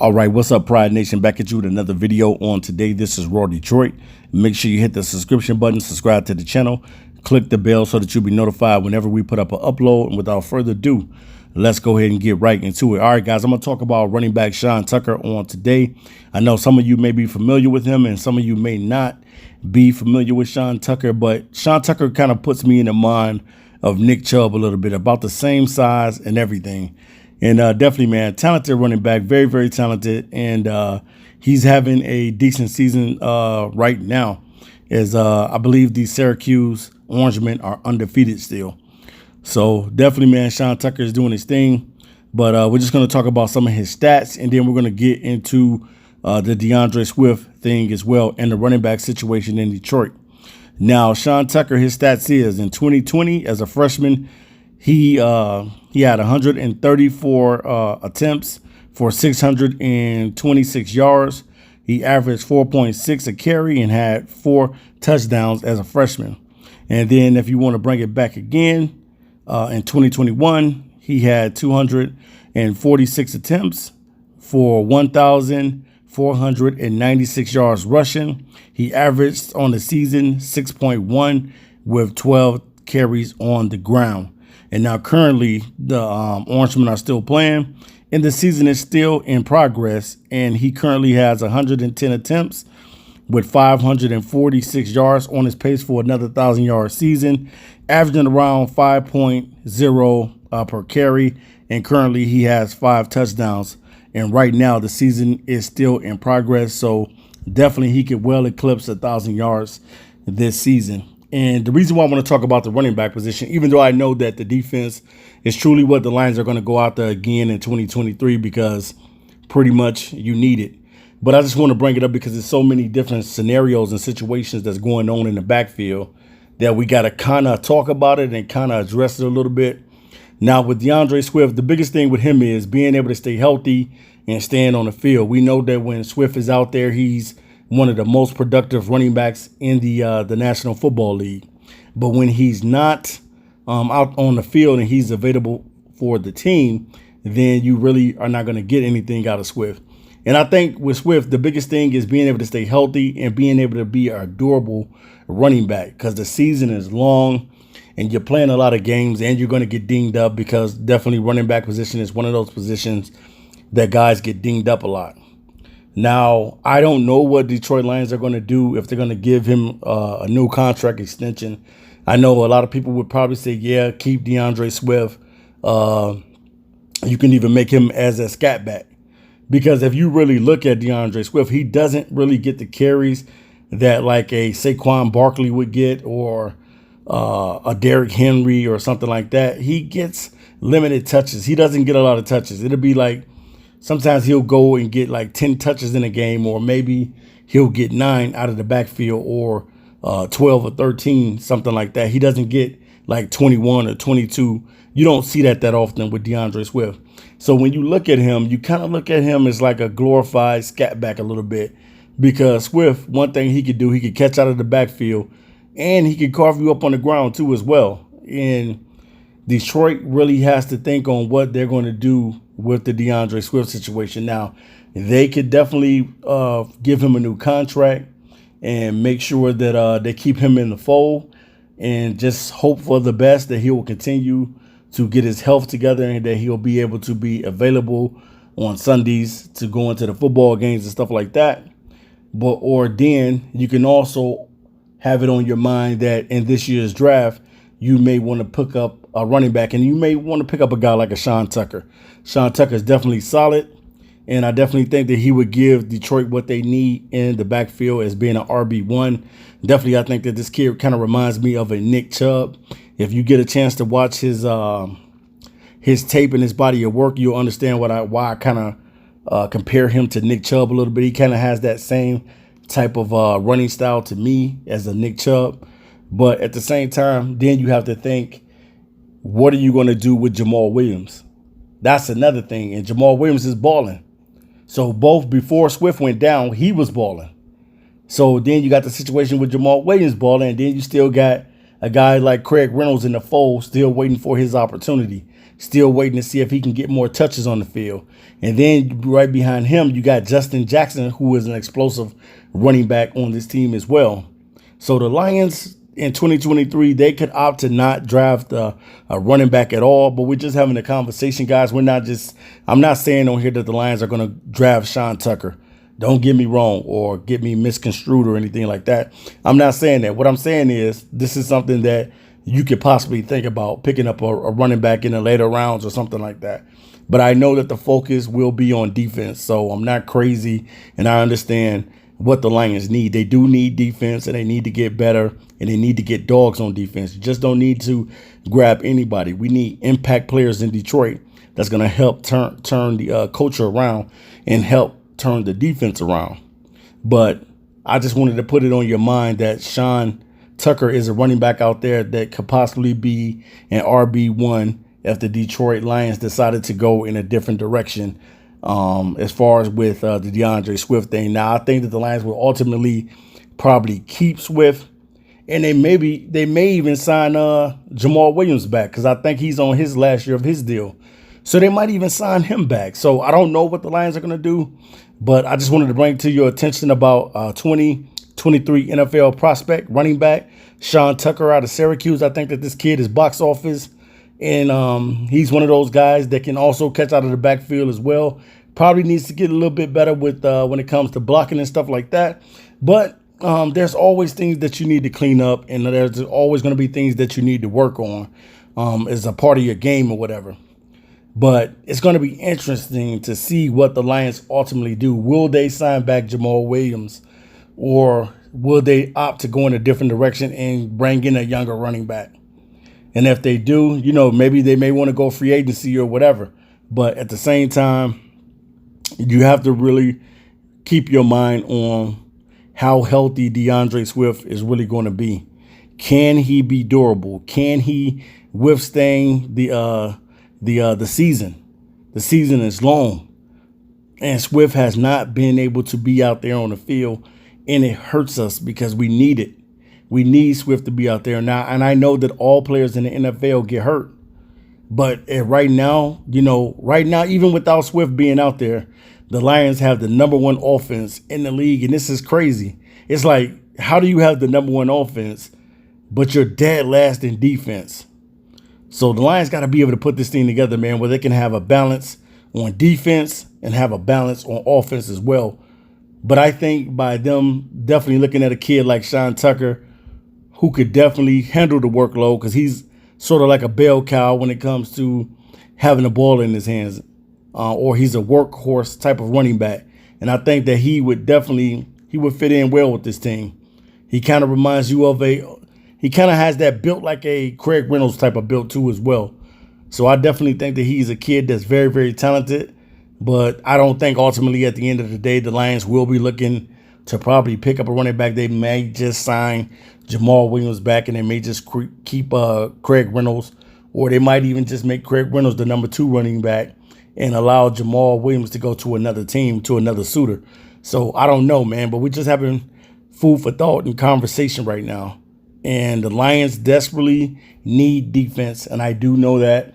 All right, what's up, Pride Nation? Back at you with another video on today. This is Raw Detroit. Make sure you hit the subscription button, subscribe to the channel, click the bell so that you'll be notified whenever we put up an upload. And without further ado, let's go ahead and get right into it. All right, guys, I'm going to talk about running back Sean Tucker on today. I know some of you may be familiar with him and some of you may not be familiar with Sean Tucker, but Sean Tucker kind of puts me in the mind of Nick Chubb a little bit, about the same size and everything. And definitely, man, talented running back, very, very talented. And he's having a decent season right now, as I believe the Syracuse Orangemen are undefeated still. So definitely, man, Sean Tucker is doing his thing. But we're just going to talk about some of his stats, and then we're going to get into the DeAndre Swift thing as well and the running back situation in Detroit. Now, Sean Tucker, his stats is in 2020 as a freshman, he had 134 attempts for 626 yards. He averaged 4.6 a carry and had 4 touchdowns as a freshman. And then if you want to bring it back again, in 2021, he had 246 attempts for 1,496 yards rushing. He averaged on the season 6.1 with 12 carries on the ground. And now currently the Orangemen are still playing and the season is still in progress. And he currently has 110 attempts with 546 yards on his pace for another 1,000-yard season, averaging around 5.0 per carry. And currently he has 5 touchdowns. And right now the season is still in progress. So definitely he could well eclipse 1,000 yards this season. And the reason why I want to talk about the running back position, even though I know that the defense is truly what the Lions are going to go out there again in 2023, because pretty much you need it. But I just want to bring it up because there's so many different scenarios and situations that's going on in the backfield that we got to kind of talk about it and kind of address it a little bit. Now, with DeAndre Swift, the biggest thing with him is being able to stay healthy and staying on the field. We know that when Swift is out there, he's one of the most productive running backs in the National Football League. But when he's not out on the field and he's available for the team, then you really are not going to get anything out of Swift. And I think with Swift, the biggest thing is being able to stay healthy and being able to be a durable running back, because the season is long and you're playing a lot of games and you're going to get dinged up, because definitely running back position is one of those positions that guys get dinged up a lot. Now, I don't know what Detroit Lions are going to do, if they're going to give him a new contract extension. I know a lot of people would probably say, yeah, keep DeAndre Swift. You can even make him as a scat back, because if you really look at DeAndre Swift, he doesn't really get the carries that like a Saquon Barkley would get, or a Derrick Henry or something like that. He gets limited touches. He doesn't get a lot of touches. It'll be like, sometimes he'll go and get like 10 touches in a game, or maybe he'll get 9 out of the backfield, or 12 or 13, something like that. He doesn't get like 21 or 22. You don't see that often with DeAndre Swift. So when you look at him, you kind of look at him as like a glorified scat back a little bit, because Swift, one thing he could do, he could catch out of the backfield and he could carve you up on the ground too as well. And Detroit really has to think on what they're going to do with the DeAndre Swift situation. Now, they could definitely give him a new contract and make sure that they keep him in the fold, and just hope for the best that he will continue to get his health together and that he'll be able to be available on Sundays to go into the football games and stuff like that. Or then you can also have it on your mind that in this year's draft, you may want to pick up a running back, and you may want to pick up a guy like a Sean Tucker. Sean Tucker is definitely solid, and I definitely think that he would give Detroit what they need in the backfield as being an RB1. Definitely, I think that this kid kind of reminds me of a Nick Chubb. If you get a chance to watch his tape and his body of work, you'll understand why I kind of compare him to Nick Chubb a little bit. He kind of has that same type of running style to me as a Nick Chubb. But at the same time, then you have to think, what are you going to do with Jamal Williams? That's another thing. And Jamal Williams is balling. So both before Swift went down, he was balling. So then you got the situation with Jamal Williams balling, and then you still got a guy like Craig Reynolds in the fold still waiting for his opportunity. Still waiting to see if he can get more touches on the field. And then right behind him, you got Justin Jackson, who is an explosive running back on this team as well. So the Lions in 2023, they could opt to not draft a running back at all. But we're just having a conversation, guys. I'm not saying on here that the Lions are going to draft Sean Tucker. Don't get me wrong or get me misconstrued or anything like that. I'm not saying that. What I'm saying is this is something that you could possibly think about picking up a running back in the later rounds or something like that. But I know that the focus will be on defense. So I'm not crazy, and I understand what the Lions need. They do need defense, and they need to get better, and they need to get dogs on defense. You just don't need to grab anybody. We need impact players in Detroit that's going to help turn the culture around and help turn the defense around. But I just wanted to put it on your mind that Sean Tucker is a running back out there that could possibly be an RB1 if the Detroit Lions decided to go in a different direction as far as with the DeAndre Swift thing. Now, I think that the Lions will ultimately probably keep Swift, and they may even sign Jamal Williams back because I think he's on his last year of his deal. So they might even sign him back. So I don't know what the Lions are going to do, but I just wanted to bring to your attention about 2023 NFL prospect running back Sean Tucker out of Syracuse. I think that this kid is box office, and he's one of those guys that can also catch out of the backfield as well. Probably needs to get a little bit better with when it comes to blocking and stuff like that. But there's always things that you need to clean up, and there's always going to be things that you need to work on as a part of your game or whatever. But it's going to be interesting to see what the Lions ultimately do. Will they sign back Jamal Williams, or will they opt to go in a different direction and bring in a younger running back? And if they do, maybe they may want to go free agency or whatever. But at the same time, you have to really keep your mind on how healthy DeAndre Swift is really going to be. Can he be durable? Can he withstand the season? The season is long, and Swift has not been able to be out there on the field, and it hurts us because we need it. We need Swift to be out there now, and I know that all players in the NFL get hurt, but right now, even without Swift being out there, the Lions have the number one offense in the league, and this is crazy. It's like, how do you have the number one offense, but you're dead last in defense? So the Lions got to be able to put this thing together, man, where they can have a balance on defense and have a balance on offense as well. But I think by them definitely looking at a kid like Sean Tucker, who could definitely handle the workload, because he's sort of like a bell cow when it comes to having the ball in his hands, or he's a workhorse type of running back. And I think that he would fit in well with this team. He kind of reminds you of he kind of has that built like a Craig Reynolds type of build too as well. So I definitely think that he's a kid that's very, very talented. But I don't think ultimately at the end of the day, the Lions will be looking to probably pick up a running back. They may just sign Jamal Williams back, and they may just keep Craig Reynolds, or they might even just make Craig Reynolds the number 2 running back and allow Jamal Williams to go to another team, to another suitor. So I don't know, man, but we're just having food for thought and conversation right now. And the Lions desperately need defense, and I do know that.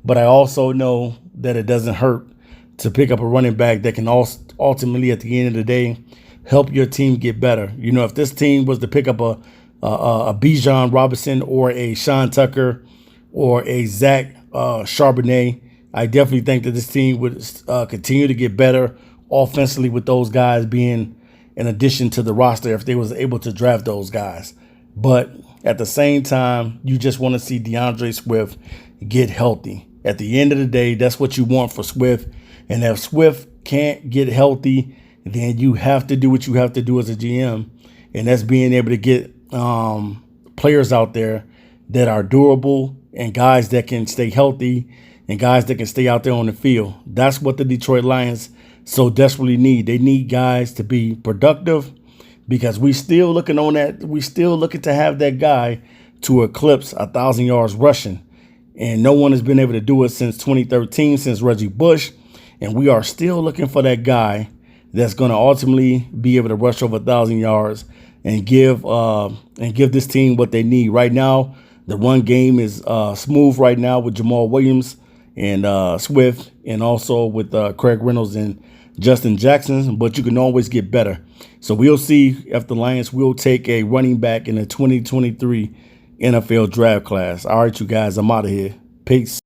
But I also know that it doesn't hurt to pick up a running back that can ultimately, at the end of the day, help your team get better. If this team was to pick up a Bijan Robinson or a Sean Tucker or a Zach Charbonnet, I definitely think that this team would continue to get better offensively with those guys being in addition to the roster if they was able to draft those guys. But at the same time, you just want to see DeAndre Swift get healthy. At the end of the day, that's what you want for Swift. And if Swift can't get healthy, then you have to do what you have to do as a GM. And that's being able to get players out there that are durable and guys that can stay healthy and guys that can stay out there on the field. That's what the Detroit Lions so desperately need. They need guys to be productive, because we still looking to have that guy to eclipse 1,000 yards rushing. And no one has been able to do it since 2013, since Reggie Bush. And we are still looking for that guy that's going to ultimately be able to rush over 1,000 yards and give this team what they need. Right now, the run game is smooth right now with Jamal Williams and Swift, and also with Craig Reynolds and Justin Jackson, but you can always get better. So we'll see if the Lions will take a running back in the 2023 NFL draft class. All right, you guys, I'm out of here. Peace.